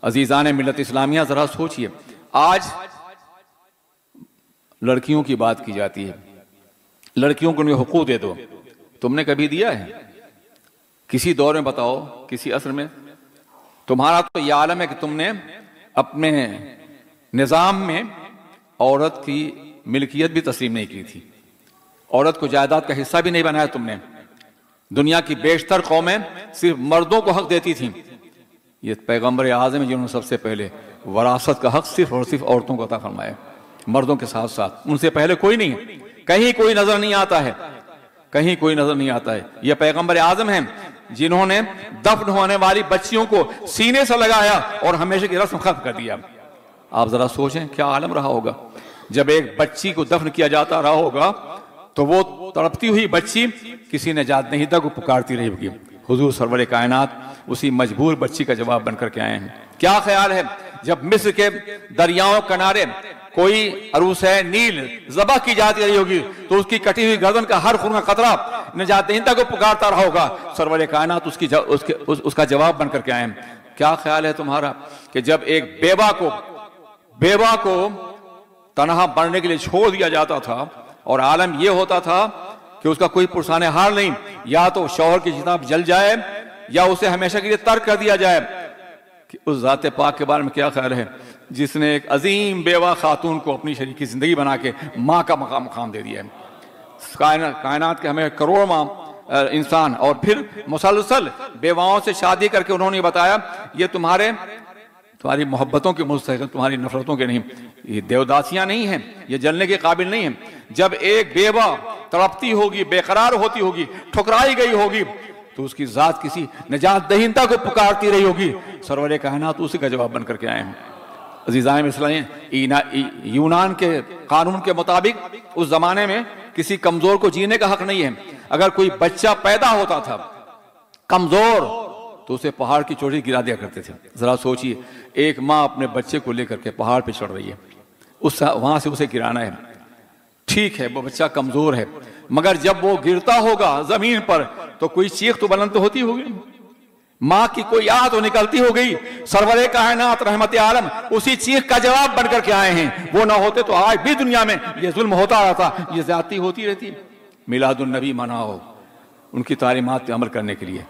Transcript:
अजीज़ान मिल्लत इस्लामिया, ज़रा सोचिए, आज लड़कियों की बात की जाती है, लड़कियों को हुकूक दे दो। तुमने कभी दिया है? किसी दौर में बताओ, किसी असर में? तुम्हारा तो यह आलम है कि तुमने अपने निज़ाम में औरत की मिल्कियत भी तस्लीम नहीं की थी, औरत को जायदाद का हिस्सा भी नहीं बनाया तुमने। दुनिया की बेशतर कौमें सिर्फ मर्दों को हक देती थीं। ये पैगंबर आज़म है जिन्होंने सबसे पहले वरासत का हक सिर्फ और सिर्फ औरतों को अता फरमाया, मर्दों के साथ साथ। उनसे पहले कोई नहीं है, कहीं कोई नजर नहीं आता है, कहीं कोई नजर नहीं आता है। ये पैगंबर आज़म हैं जिन्होंने दफन होने वाली बच्चियों को सीने से लगाया और हमेशा की रस्म खत्म कर दिया। आप जरा सोचें क्या आलम रहा होगा जब एक बच्ची को दफन किया जाता रहा होगा, तो वो तड़पती हुई बच्ची किसी निजात दहिंदा को पुकारती रही होगी। हुजूर सरवर कायनात उसी मजबूर बच्ची का जवाब बनकर के आए हैं। क्या ख्याल है जब मिस्र के दरियाओं किनारे कोई अरूस नील ज़बह की जाती रही होगी, तो उसकी कटी हुई गर्दन का हर खून का कतरा निजात दहिंदा को पुकारता रहा होगा। सरवर कायनात उसका जवाब बनकर के आए हैं। क्या ख्याल है तुम्हारा कि जब एक बेवा को तनहा बनने के लिए छोड़ दिया जाता था और आलम यह होता था कि उसका कोई पुरसाने हाल नहीं, या तो शौहर की किताब जल जाए या उसे हमेशा के लिए तर्क कर दिया जाए। कि उस ज़ाते पाक के बारे में क्या ख्याल है जिसने एक अजीम बेवा खातून को अपनी शरीकी जिंदगी बना के माँ का मकाम दे दिया है। कायनात के हमें करोड़ माँ इंसान, और फिर मुसलसल बेवाओं से शादी करके उन्होंने बताया ये तुम्हारी मोहब्बतों के मुस्तहिक़, तुम्हारी नफरतों के नहीं, ये देवदासियां नहीं हैं, ये जलने के काबिल नहीं है। जब एक बेवा तड़पती होगी, बेकरार होती होगी, ठुकराई गई होगी, तो उसकी जात किसी निजात दहिंदा को पुकारती रही होगी। सरवर कायनात उसी का जवाब बन करके आए हैं। अज़ीज़ान इस्लाम, यूनान के कानून के मुताबिक उस जमाने में किसी कमजोर को जीने का हक नहीं है। अगर कोई बच्चा पैदा होता था कमजोर, तो उसे पहाड़ की चोटी गिरा दिया करते थे। जरा सोचिए, एक माँ अपने बच्चे को लेकर के पहाड़ पे चढ़ रही है, वहां से उसे गिराना है। ठीक है, वो बच्चा कमजोर है, मगर जब वो गिरता होगा जमीन पर तो कोई चीख तो बुलंद होती होगी, माँ की कोई आह तो निकलती हो गई। सरवरे कायनात रहमत आलम उसी चीख का जवाब बनकर के आए हैं। वो ना होते तो आज भी दुनिया में ये जुल्म होता रहता, ये ज्यादती होती रहती। मिलादुन नबी मनाओ, उनकी तालीमात पे अमल करने के लिए।